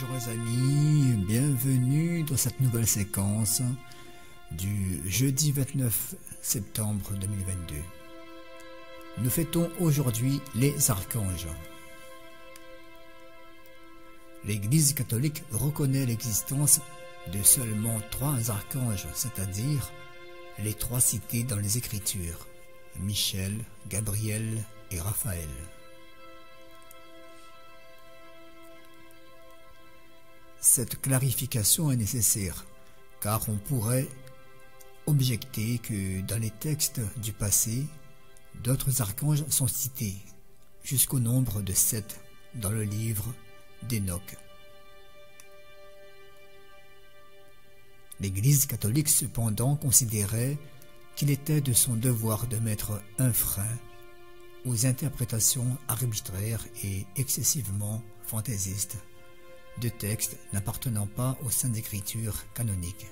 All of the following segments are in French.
Bonjour les amis, bienvenue dans cette nouvelle séquence du jeudi 29 septembre 2022. Nous fêtons aujourd'hui les archanges. L'Église catholique reconnaît l'existence de seulement 3 archanges, c'est-à-dire les 3 cités dans les Écritures, Michel, Gabriel et Raphaël. Cette clarification est nécessaire, car on pourrait objecter que dans les textes du passé, d'autres archanges sont cités, jusqu'au nombre de 7 dans le livre d'Enoch. L'Église catholique cependant considérait qu'il était de son devoir de mettre un frein aux interprétations arbitraires et excessivement fantaisistes de textes n'appartenant pas aux Saintes Écritures canoniques.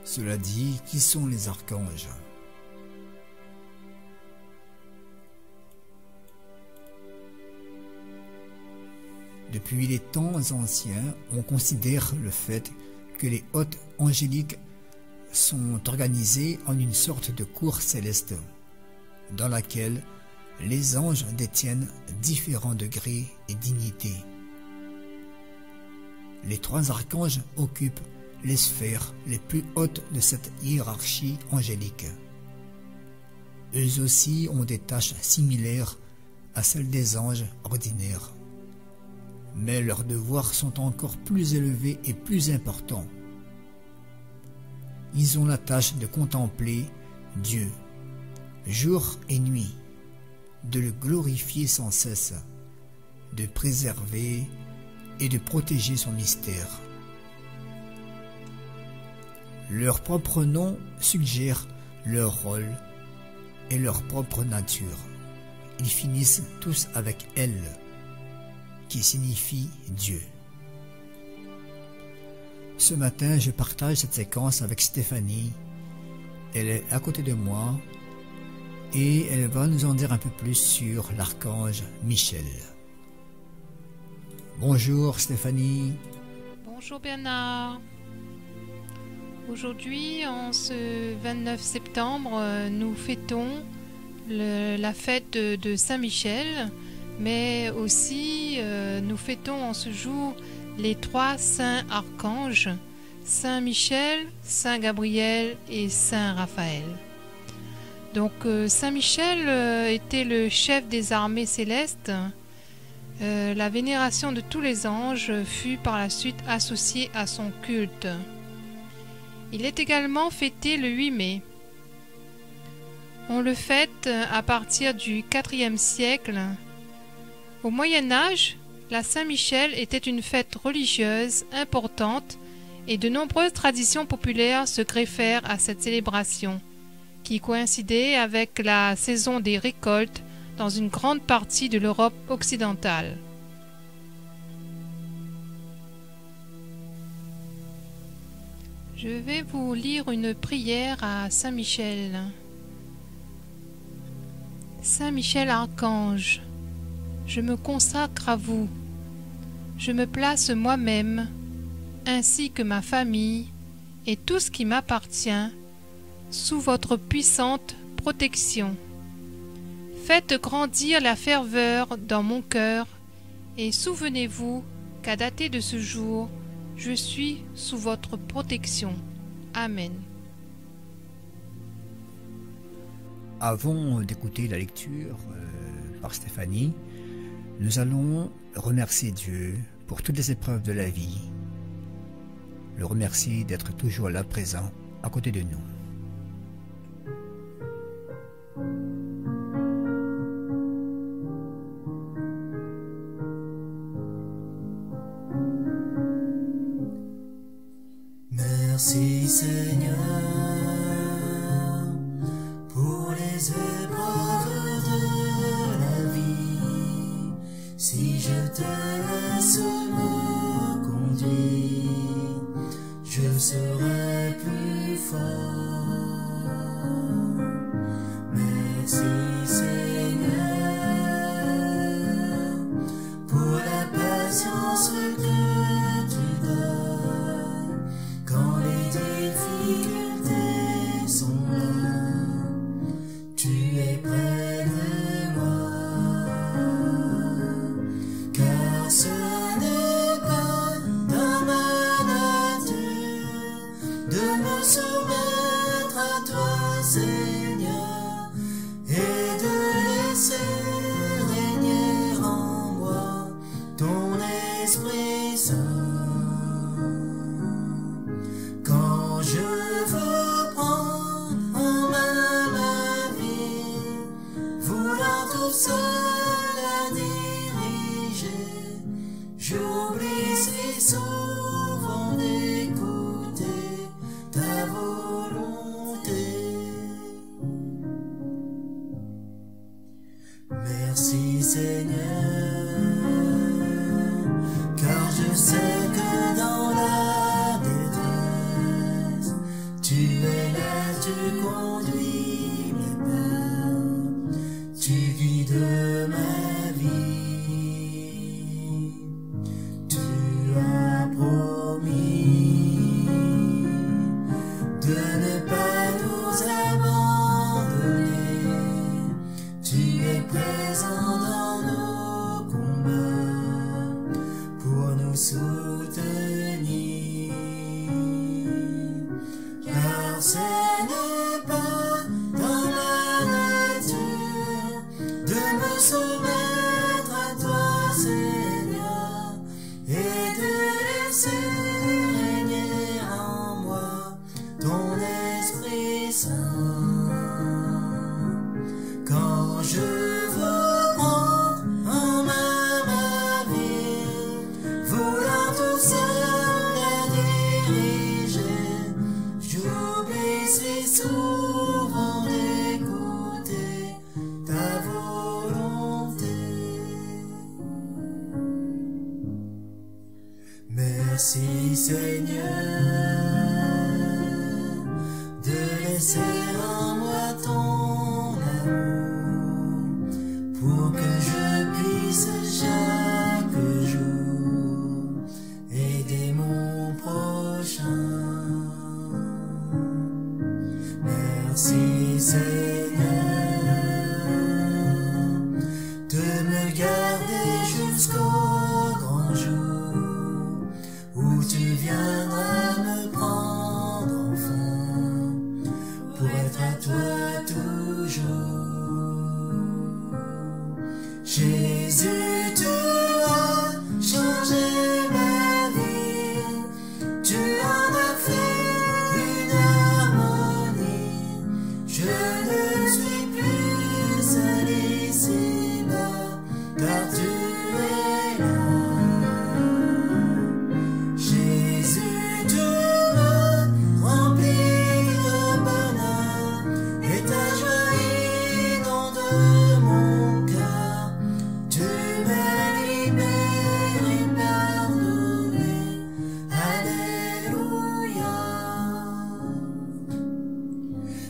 Cela dit, qui sont les archanges ? Depuis les temps anciens, on considère le fait que les hôtes angéliques sont organisés en une sorte de cour céleste, dans laquelle les anges détiennent différents degrés et dignités. Les 3 archanges occupent les sphères les plus hautes de cette hiérarchie angélique. Eux aussi ont des tâches similaires à celles des anges ordinaires. Mais leurs devoirs sont encore plus élevés et plus importants. Ils ont la tâche de contempler Dieu, jour et nuit, de le glorifier sans cesse, de préserver et de protéger son mystère. Leur propre nom suggère leur rôle et leur propre nature. Ils finissent tous avec elle, qui signifie Dieu. Ce matin, je partage cette séquence avec Stéphanie. Elle est à côté de moi et elle va nous en dire un peu plus sur l'archange Michel. Bonjour Stéphanie. Bonjour Bernard. Aujourd'hui, en ce 29 septembre, nous fêtons la fête de Saint-Michel, mais aussi nous fêtons en ce jour les 3 saints archanges, Saint Michel, Saint Gabriel et Saint Raphaël. Donc Saint Michel était le chef des armées célestes. La vénération de tous les anges fut par la suite associée à son culte. Il est également fêté le 8 mai. On le fête à partir du IVe siècle. Au Moyen Âge, la Saint-Michel était une fête religieuse importante et de nombreuses traditions populaires se greffèrent à cette célébration, qui coïncidait avec la saison des récoltes dans une grande partie de l'Europe occidentale. Je vais vous lire une prière à Saint Michel. Saint Michel Archange, je me consacre à vous. Je me place moi-même, ainsi que ma famille et tout ce qui m'appartient, sous votre puissante protection. Faites grandir la ferveur dans mon cœur et souvenez-vous qu'à dater de ce jour, je suis sous votre protection. Amen. Avant d'écouter la lecture par Stéphanie, nous allons remercier Dieu pour toutes les épreuves de la vie, le remercier d'être toujours là présent à côté de nous. Merci Seigneur pour les œuvres Si je te laisse me conduire, je serai plus fort. Merci Seigneur pour la patience que tu donnes quand les difficultés sont là. Tu es près de moi, car ce n'est pas dans ma nature de me soumettre à toi, Seigneur, et de laisser régner en moi ton Esprit Saint. Quand je veux prendre en main ma vie, voulant tout seul la diriger, j'oublie si souvent d'écouter ta volonté. Merci Seigneur, car je sais que dans la détresse, tu es là, tu conduis mes pas, tu guides ma vie. Tu as promis de ne pas nous abandonner. Tu es présent dans nos combats pour nous soutenir. Car ce n'est pas dans ma nature de me soumettre à toi, Seigneur, et de laisser régner en moi ton Esprit Saint. Quand je veux prendre en main ma vie, voulant tout seul la diriger, j'oublie si souvent d'écouter ta volonté. Merci Seigneur de laisser en moi ton amour, pour que je puisse chaque jour aider mon prochain. Merci Seigneur de me garder jusqu'au grand jour où tu viendras me prendre enfin pour être à toi toujours. Jésus, tu as changé ma vie, tu en as fait une harmonie. Je ne suis plus seul ici-bas, car tu es là. Jésus, tu m'as rempli de bonheur, et ta joie inonde mon cœur. Tu m'as libéré, pardonné. Alléluia.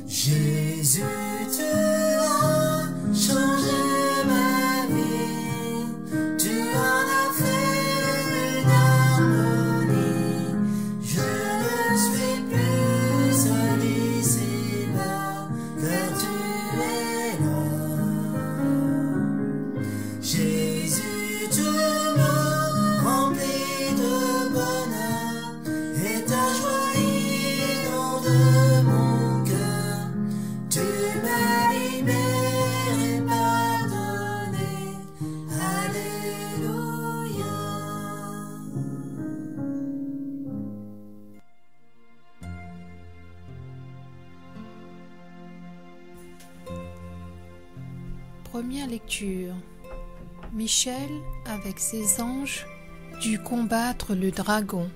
Jésus, tu as changé ma vie, tu en as fait une harmonie. Je ne suis plus seul ici-bas, car tu es là. Jésus, tu m'as rempli de bonheur, et ta joie inonde mon cœur. Tu m'as libéré, pardonné. Alléluia. Première lecture. Michel, avec ses anges, dut combattre le dragon.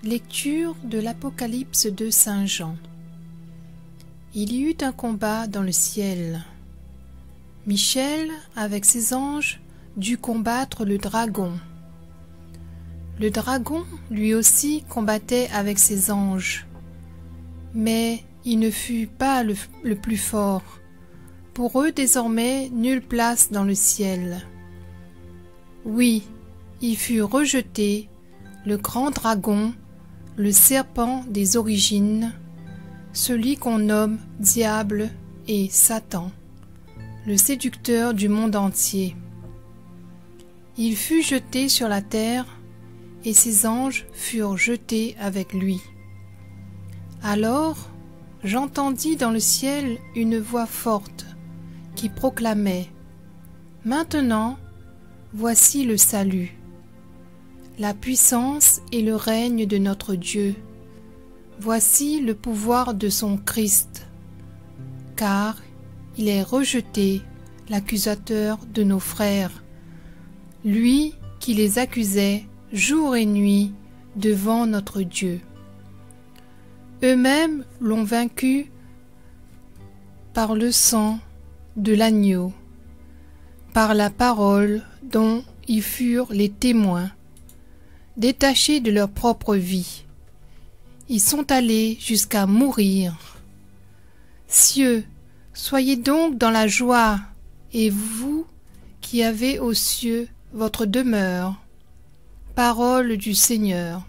Lecture de l'Apocalypse de Saint Jean. Il y eut un combat dans le ciel. Michel, avec ses anges, dut combattre le dragon. Le dragon, lui aussi, combattait avec ses anges. Mais il ne fut pas le plus fort. Pour eux, désormais, nulle place dans le ciel. Oui, il fut rejeté, le grand dragon, le serpent des origines, celui qu'on nomme Diable et Satan, le séducteur du monde entier. Il fut jeté sur la terre, et ses anges furent jetés avec lui. Alors, j'entendis dans le ciel une voix forte qui proclamait « Maintenant, voici le salut, la puissance et le règne de notre Dieu. Voici le pouvoir de son Christ, car il est rejeté, l'accusateur de nos frères, lui qui les accusait jour et nuit devant notre Dieu. Eux-mêmes l'ont vaincu par le sang de l'agneau, par la parole dont ils furent les témoins, détachés de leur propre vie. Ils sont allés jusqu'à mourir. Cieux, soyez donc dans la joie, et vous qui avez aux cieux votre demeure. Parole du Seigneur.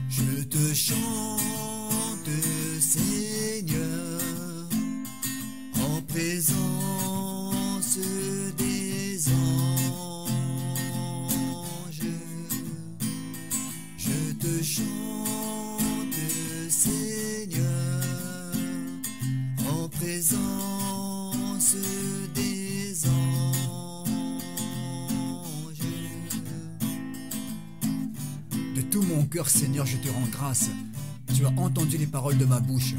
Je te chante, Seigneur, en présence des anges. Je te chante, Seigneur, en présence des anges. De tout mon cœur, Seigneur, je te rends grâce. Tu as entendu les paroles de ma bouche.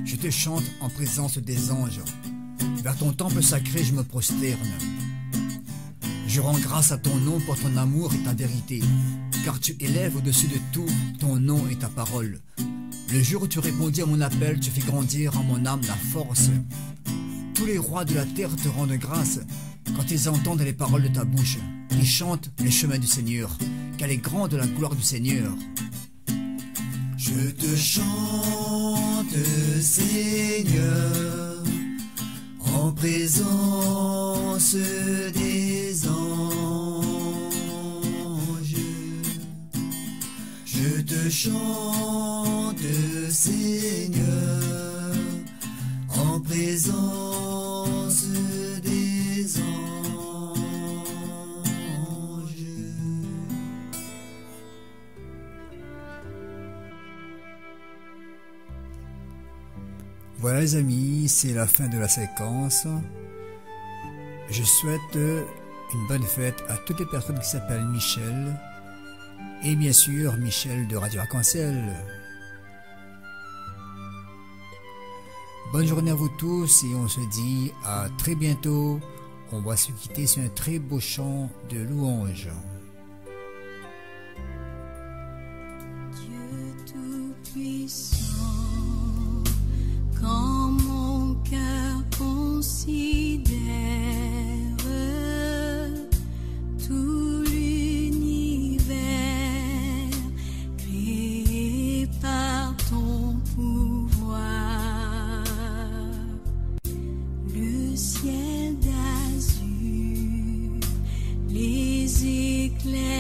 Je te chante en présence des anges. Vers ton temple sacré, je me prosterne. Je rends grâce à ton nom pour ton amour et ta vérité, car tu élèves au-dessus de tout ton nom et ta parole. Le jour où tu répondis à mon appel, tu fais grandir en mon âme la force. Tous les rois de la terre te rendent grâce quand ils entendent les paroles de ta bouche. Ils chantent les chemins du Seigneur, car est grande la gloire du Seigneur. Je te chante, Seigneur, en présence des anges. Je te chante, Seigneur, en présence des anges. Voilà les amis, c'est la fin de la séquence. Je souhaite une bonne fête à toutes les personnes qui s'appellent Michel. Et bien sûr, Michel de Radio Arc-en-Ciel. Bonne journée à vous tous et on se dit à très bientôt. On va se quitter sur un très beau chant de louange. Dieu Tout-Puissant, quand mon cœur considère tout l'univers créé par ton pouvoir, le ciel d'azur, les éclairs